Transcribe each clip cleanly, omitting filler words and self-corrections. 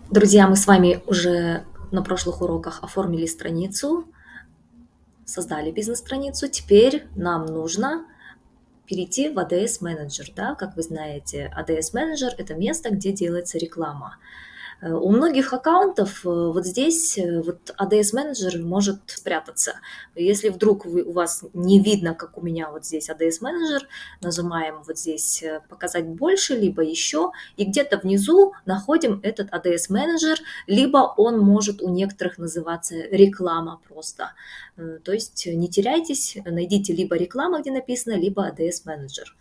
Друзья, мы с вами уже на прошлых уроках оформили страницу, создали бизнес-страницу. Теперь нам нужно перейти в ADS Manager. Да? Как вы знаете, ADS Manager– это место, где делается реклама. У многих аккаунтов вот здесь вот ADS менеджер может спрятаться. Если вдруг у вас не видно, как у меня вот здесь ADS менеджер, нажимаем вот здесь показать больше, либо еще, и где-то внизу находим этот ADS менеджер, либо он может у некоторых называться реклама просто. То есть не теряйтесь, найдите либо реклама, где написано, либо ADS менеджер.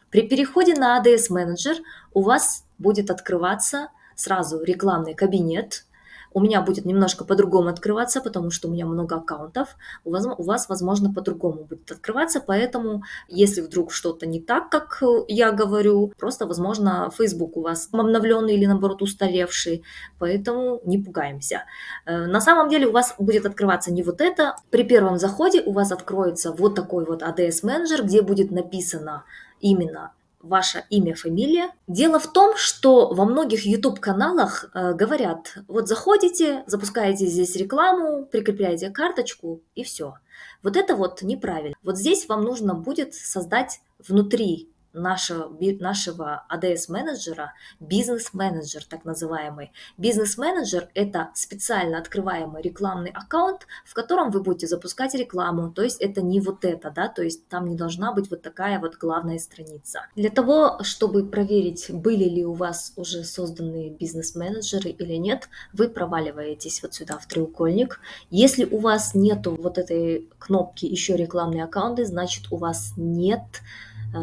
При переходе на ADS менеджер у вас будет открываться сразу рекламный кабинет. У меня будет немножко по-другому открываться, потому что у меня много аккаунтов. У вас, возможно, по-другому будет открываться, поэтому, если вдруг что-то не так, как я говорю, просто, возможно, Facebook у вас обновленный или, наоборот, устаревший, поэтому не пугаемся. На самом деле у вас будет открываться не вот это. При первом заходе у вас откроется вот такой вот ADS менеджер, где будет написано именно ваше имя, фамилия. Дело в том, что во многих YouTube-каналах говорят, вот заходите, запускаете здесь рекламу, прикрепляете карточку и все. Вот это вот неправильно. Вот здесь вам нужно будет создать внутри нашего ADS-менеджера бизнес-менеджер, так называемый. Бизнес-менеджер– это специально открываемый рекламный аккаунт, в котором вы будете запускать рекламу, то есть это не вот это, да, то есть там не должна быть вот такая вот главная страница. Для того, чтобы проверить, были ли у вас уже созданы бизнес-менеджеры или нет, вы проваливаетесь вот сюда в треугольник. Если у вас нету вот этой кнопки «Еще рекламные аккаунты», значит у вас нет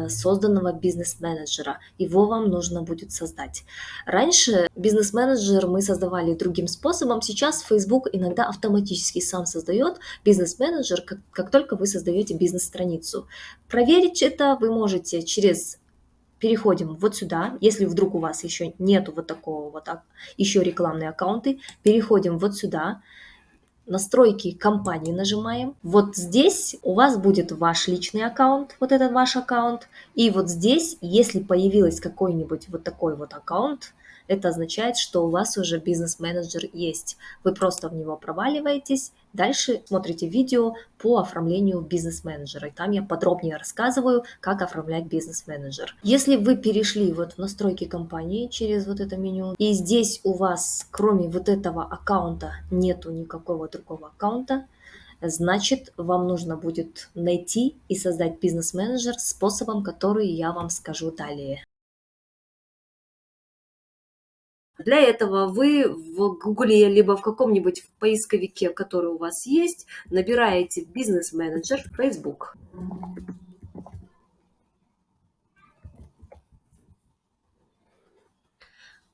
созданного бизнес-менеджера. Его вам нужно будет создать. Раньше бизнес-менеджер мы создавали другим способом. Сейчас Facebook иногда автоматически сам создает бизнес-менеджер, как только вы создаете бизнес-страницу. Проверить это вы можете через... Переходим вот сюда, если вдруг у вас еще нету вот такого вот, еще рекламные аккаунты, переходим вот сюда, настройки компании нажимаем. Вот здесь у вас будет ваш личный аккаунт, вот этот ваш аккаунт. И вот здесь, если появился какой-нибудь вот такой вот аккаунт, это означает, что у вас уже бизнес-менеджер есть. Вы просто в него проваливаетесь, дальше смотрите видео по оформлению бизнес-менеджера. И там я подробнее рассказываю, как оформлять бизнес-менеджер. Если вы перешли вот в настройки компании через вот это меню, и здесь у вас, кроме вот этого аккаунта, нету никакого другого аккаунта, значит, вам нужно будет найти и создать бизнес-менеджер способом, который я вам скажу далее. Для этого вы в Гугле либо в каком-нибудь поисковике, который у вас есть, набираете бизнес-менеджер Facebook.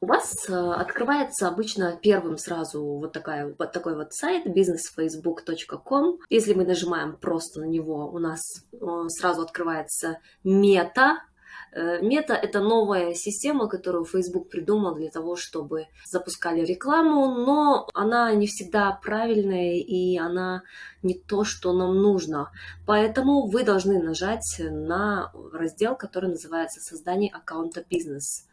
У вас открывается обычно первым сразу вот такой вот сайт businessfacebook.com. Если мы нажимаем просто на него, у нас сразу открывается мета. Мета– это новая система, которую Facebook придумал для того, чтобы запускали рекламу, но она не всегда правильная и она не то, что нам нужно. Поэтому вы должны нажать на раздел, который называется «Создание аккаунта бизнес».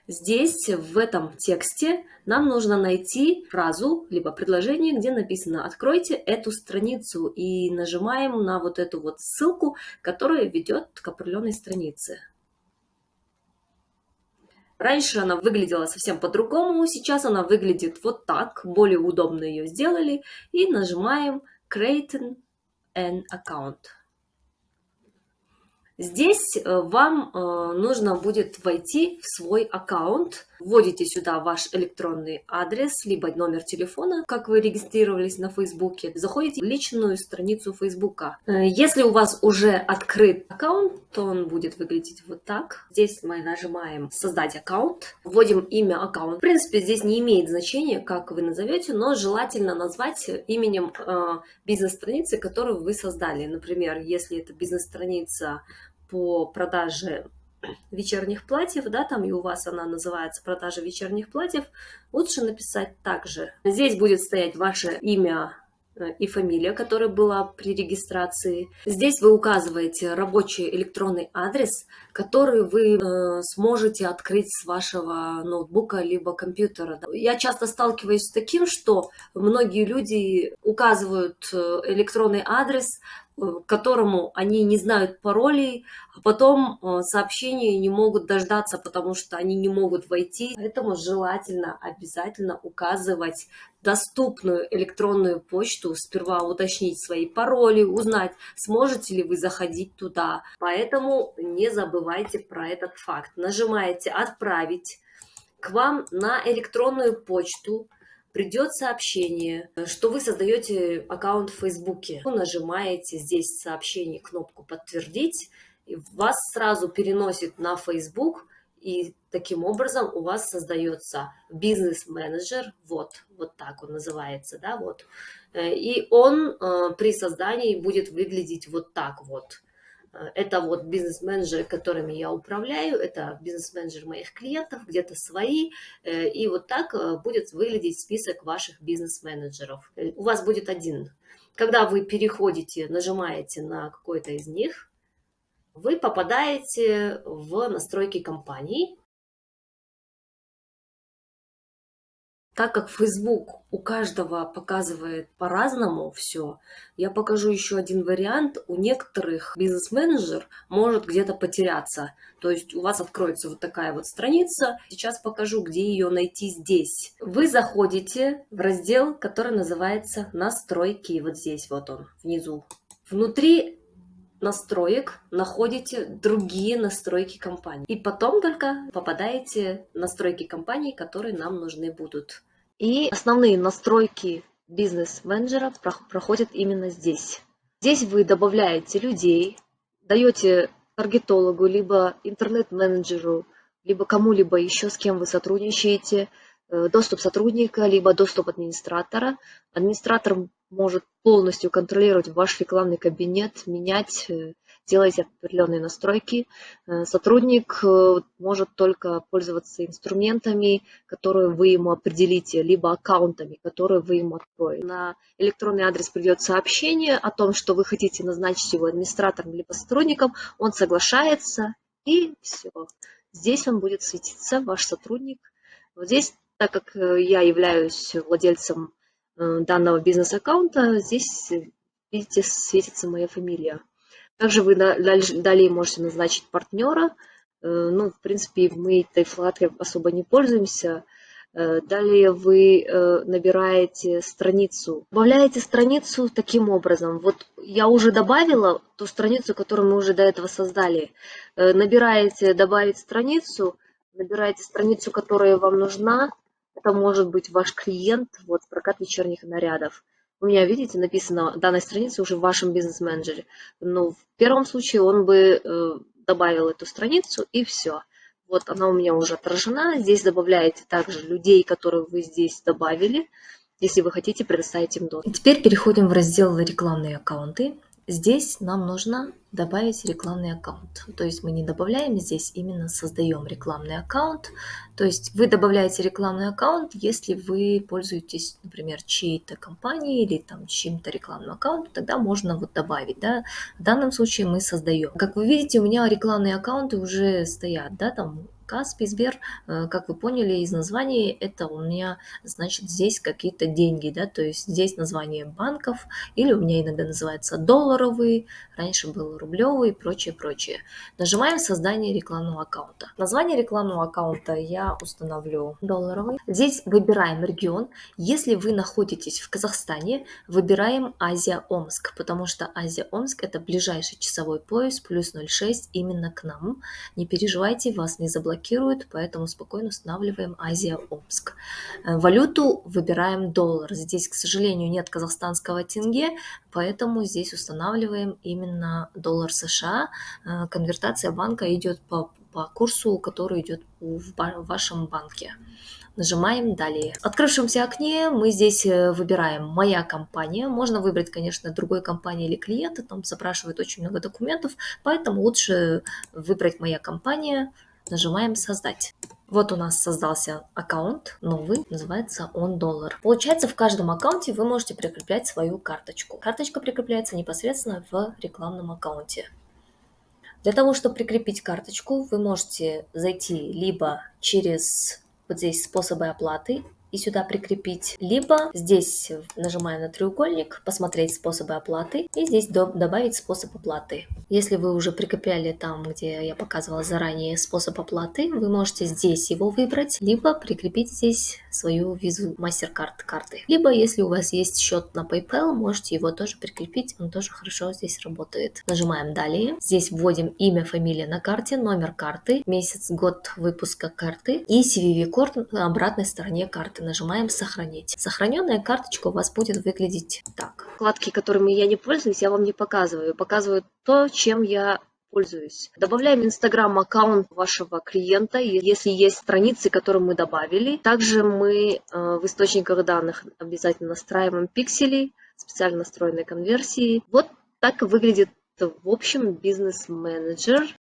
Здесь, в этом тексте, нам нужно найти фразу, либо предложение, где написано «Откройте эту страницу» и нажимаем на вот эту вот ссылку, которая ведет к определенной странице. Раньше она выглядела совсем по-другому, сейчас она выглядит вот так, более удобно ее сделали, и нажимаем «Create an account». Здесь вам нужно будет войти в свой аккаунт. Вводите сюда ваш электронный адрес, либо номер телефона, как вы регистрировались на Фейсбуке. Заходите в личную страницу Фейсбука. Если у вас уже открыт аккаунт, то он будет выглядеть вот так. Здесь мы нажимаем «Создать аккаунт», вводим имя аккаунта. В принципе, здесь не имеет значения, как вы назовете, но желательно назвать именем бизнес-страницы, которую вы создали. Например, если это бизнес-страница по продаже вечерних платьев, да, там и у вас она называется «Продажа вечерних платьев», лучше написать также. Здесь будет стоять ваше имя и фамилия, которая была при регистрации. Здесь вы указываете рабочий электронный адрес, который вы сможете открыть с вашего ноутбука либо компьютера. Я часто сталкиваюсь с таким, что многие люди указывают электронный адрес, к которому они не знают паролей, а потом сообщения не могут дождаться, потому что они не могут войти. Поэтому желательно обязательно указывать доступную электронную почту, сперва уточнить свои пароли, узнать, сможете ли вы заходить туда. Поэтому не забывайте про этот факт. Нажимаете «Отправить». К вам на электронную почту придет сообщение, что вы создаете аккаунт в Фейсбуке. Вы нажимаете здесь сообщение, кнопку «Подтвердить», и вас сразу переносит на Facebook, и таким образом у вас создается бизнес-менеджер, вот так он называется, да, вот. И он при создании будет выглядеть вот так вот. Это вот бизнес-менеджеры, которыми я управляю, это бизнес-менеджеры моих клиентов, где-то свои, и вот так будет выглядеть список ваших бизнес-менеджеров. У вас будет один. Когда вы переходите, нажимаете на какой-то из них, вы попадаете в настройки компании. Так как Facebook у каждого показывает по-разному все, я покажу еще один вариант. У некоторых бизнес-менеджер может где-то потеряться. То есть у вас откроется вот такая вот страница. Сейчас покажу, где ее найти здесь. Вы заходите в раздел, который называется «Настройки». Вот здесь вот он, внизу. Внутри настроек находите другие настройки компании. И потом только попадаете в настройки компании, которые нам нужны будут. И основные настройки бизнес-менеджера проходят именно здесь. Здесь вы добавляете людей, даете таргетологу, либо интернет-менеджеру, либо кому-либо еще, с кем вы сотрудничаете, доступ сотрудника, либо доступ администратора. Администратор может полностью контролировать ваш рекламный кабинет, менять, делать определенные настройки. Сотрудник может только пользоваться инструментами, которые вы ему определите, либо аккаунтами, которые вы ему откроете. На электронный адрес придет сообщение о том, что вы хотите назначить его администратором либо сотрудником, он соглашается, и все. Здесь он будет светиться, ваш сотрудник. Вот здесь, так как я являюсь владельцем данного бизнес-аккаунта, здесь, видите, светится моя фамилия. Также вы далее можете назначить партнера. Ну, в принципе, мы этой вкладкой особо не пользуемся. Далее вы набираете страницу. Добавляете страницу таким образом. Вот я уже добавила ту страницу, которую мы уже до этого создали. Набираете «Добавить страницу», набираете страницу, которая вам нужна. Это может быть ваш клиент, вот прокат вечерних нарядов. У меня, видите, написано данная страница уже в вашем бизнес-менеджере. Но в первом случае он бы добавил эту страницу, и все. Вот она у меня уже отражена. Здесь добавляете также людей, которых вы здесь добавили, если вы хотите предоставить им доступ. Теперь переходим в раздел «Рекламные аккаунты». Здесь нам нужно добавить рекламный аккаунт. То есть мы не добавляем здесь, именно создаем рекламный аккаунт. То есть вы добавляете рекламный аккаунт, если вы пользуетесь, например, чьей-то компанией или там чьим-то рекламным аккаунтом, тогда можно вот добавить. Да? В данном случае мы создаем. Как вы видите, у меня рекламные аккаунты уже стоят, да, там Каспий, Сбер, как вы поняли из названия, это у меня, значит, здесь какие-то деньги, да, то есть здесь название банков, или у меня иногда называется долларовый, раньше был рублевый и прочее, прочее. Нажимаем «Создание рекламного аккаунта». Название рекламного аккаунта я установлю долларовый. Здесь выбираем регион. Если вы находитесь в Казахстане, выбираем Азия-Омск, потому что Азия-Омск – это ближайший часовой пояс, плюс 0,6 именно к нам. Не переживайте, вас не заблокируют, поэтому спокойно устанавливаем Азия-Омск. Валюту выбираем доллар. Здесь, к сожалению, нет казахстанского тенге, поэтому здесь устанавливаем именно доллар США. Конвертация банка идет по курсу, который идет в вашем банке. Нажимаем «Далее». В открывшемся окне мы здесь выбираем «Моя компания». Можно выбрать, конечно, другой компании или клиента. Там запрашивают очень много документов, поэтому лучше выбрать «Моя компания». Нажимаем «Создать». Вот у нас создался аккаунт новый, называется он доллар. Получается, в каждом аккаунте вы можете прикреплять свою карточку. Карточка прикрепляется непосредственно в рекламном аккаунте. Для того, чтобы прикрепить карточку, вы можете зайти либо через вот здесь способы оплаты и сюда прикрепить, либо здесь нажимаем на треугольник, посмотреть способы оплаты и здесь добавить способ оплаты. Если вы уже прикрепляли там, где я показывала заранее способ оплаты, вы можете здесь его выбрать, либо прикрепить здесь свою визу MasterCard карты. Либо, если у вас есть счет на PayPal, можете его тоже прикрепить, он тоже хорошо здесь работает. Нажимаем «Далее». Здесь вводим имя, фамилия на карте, номер карты, месяц, год выпуска карты и CVV-код на обратной стороне карты. Нажимаем «Сохранить». Сохраненная карточка у вас будет выглядеть так. Вкладки, которыми я не пользуюсь, я вам не показываю. Показываю то, чем я пользуюсь. Добавляем Instagram аккаунт вашего клиента, если есть страницы, которые мы добавили. Также мы в источниках данных обязательно настраиваем пиксели, специально настроенные конверсии. Вот так выглядит в общем бизнес-менеджер.